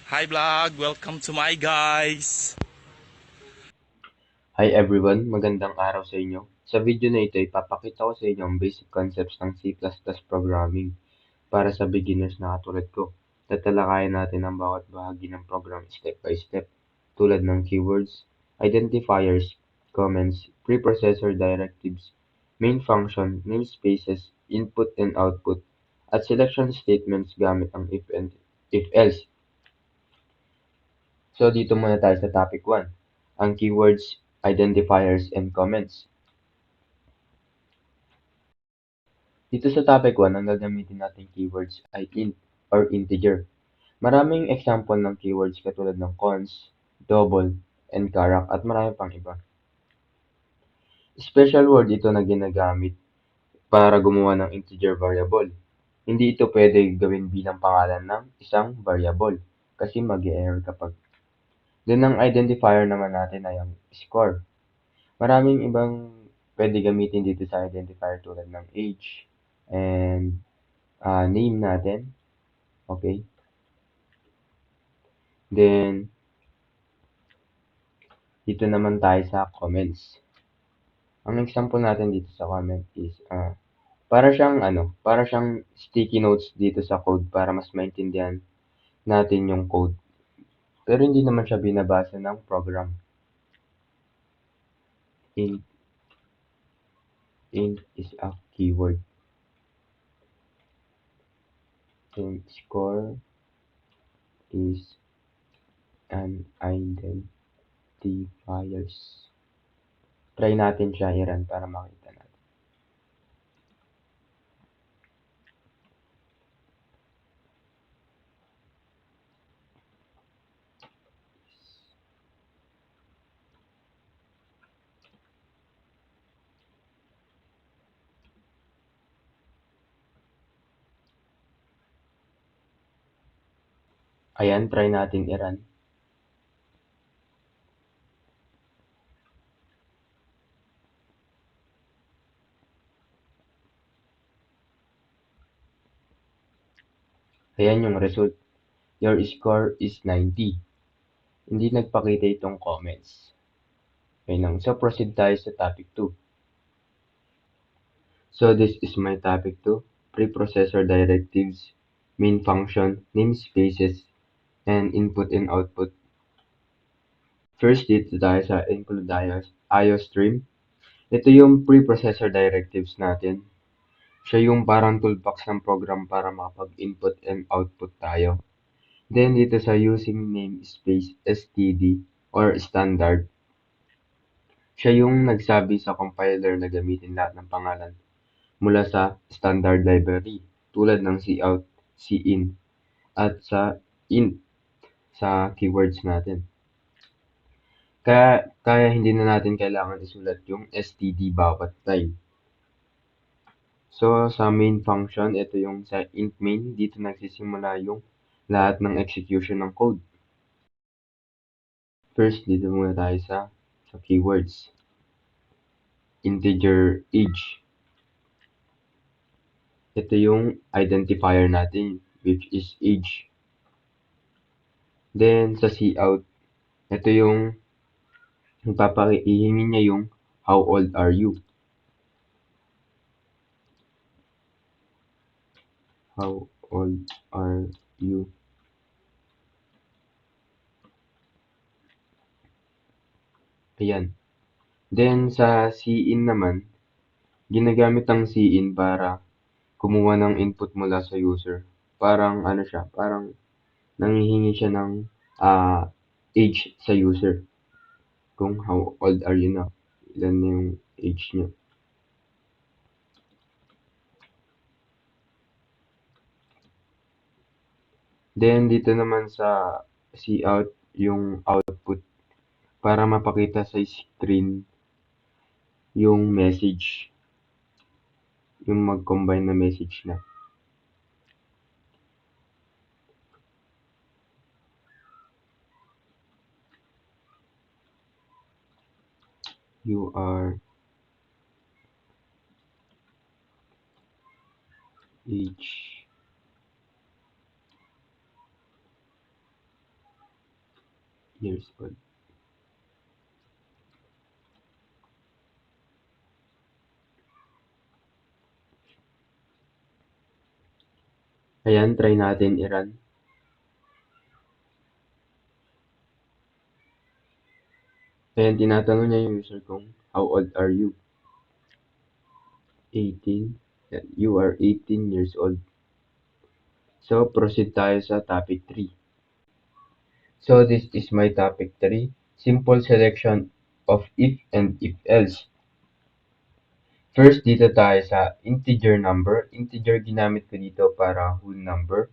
Hi vlog, welcome to my guys. Hi everyone, magandang araw sa inyo. Sa video na ito, ipapakita ko sa inyo ang basic concepts ng C++ programming para sa beginners na katulad ko. Tatalakayin natin ang bawat bahagi ng program step by step, tulad ng keywords, identifiers, comments, preprocessor directives, main function, namespaces, input and output, at selection statements gamit ang if and if else. So dito muna tayo sa topic 1, ang keywords, identifiers, and comments. Dito sa topic 1, ang gagamitin nating keywords ay int or integer. Maraming example ng keywords katulad ng cons, double, and charac at marami pang iba. Special word ito na ginagamit para gumawa ng integer variable. Hindi ito pwede gawin bilang pangalan ng isang variable kasi mag-error kapag. Then ang identifier naman natin ay ang score. Maraming ibang pwede gamitin dito sa identifier tulad ng age and name natin. Okay? Then, dito naman tayo sa comments. Ang example natin dito sa comment is, para siyang sticky notes dito sa code para mas maintindihan natin yung code. Pero hindi naman siya binabasa ng program. Int, int is a keyword. And score is an identifiers. Try natin siya i-run para makita natin. Ayan, try natin i-run. Ayan yung result. Your score is 90. Hindi nagpakita itong comments. Okay lang. So, proceed tayo sa topic 2. So, this is my topic 2. Preprocessor directives, main function, namespaces, and input and output. First, dito tayo sa include IO stream. Ito yung preprocessor directives natin. Siya yung parang toolbox ng program para makapag-input and output tayo. Then, dito sa using namespace std or standard, siya yung nagsabi sa compiler na gamitin lahat ng pangalan mula sa standard library tulad ng cout, cin, at sa int sa keywords natin. Kaya hindi na natin kailangan isulat yung std bawat line. So, sa main function, ito yung sa int main, dito nagsisimula yung lahat ng execution ng code. First, dito muna tayo sa keywords. Integer age. Ito yung identifier natin, which is age. Then, sa cout, ito yung hihingi niya yung how old are you. How old are you? Ayan. Then, sa cin naman, ginagamit ang cin para kumuha ng input mula sa user. Parang ano siya, parang nanghihingi siya ng age sa user. Kung how old are you na, ilan na yung age niya. Then, dito naman sa cout, yung output para mapakita sa screen yung message, yung mag-combine na message na. You are age years old. Ayan, try natin i-run. Ayan, tinatanong niya yung user kung, how old are you? 18. You are 18 years old. So, proceed tayo sa topic 3. So, this is my topic 3. Simple selection of if and if else. First, dito tayo sa integer number. Integer ginamit ko dito para whole number.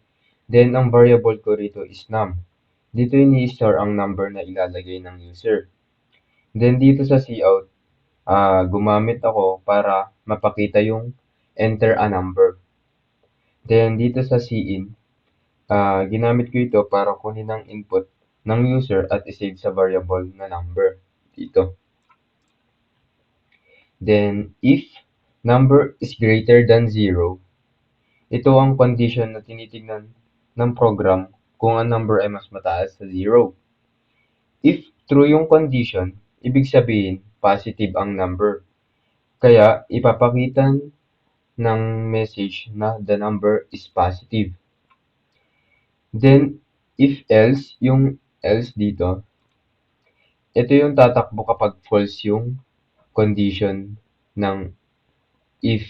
Then, ang variable ko rito is num. Dito ini-store ang number na ilalagay ng user. Then, dito sa cout, gumamit ako para mapakita yung enter a number. Then, dito sa cin, ginamit ko ito para kunin ang input ng user at isave sa variable na number dito. Then, if number is greater than 0, ito ang condition na tinitignan ng program kung ang number ay mas mataas sa 0. If true yung condition, ibig sabihin positive ang number. Kaya, ipapakita ng message na the number is positive. Then, if else, yung else dito, ito yung tatakbo kapag false yung condition ng if.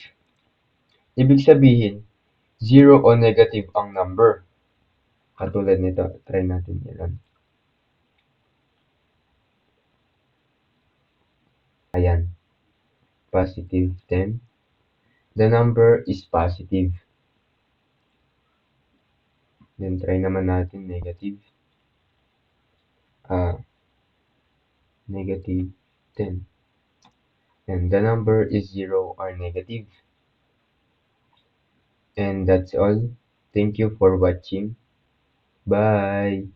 Ibig sabihin, 0 o negative ang number. Katulad nito, try natin i-run. Ayan, positive 10. The number is positive. Then, try naman natin negative. Negative 10. And the number is 0 or negative. And that's all. Thank you for watching. Bye!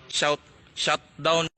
Shut down.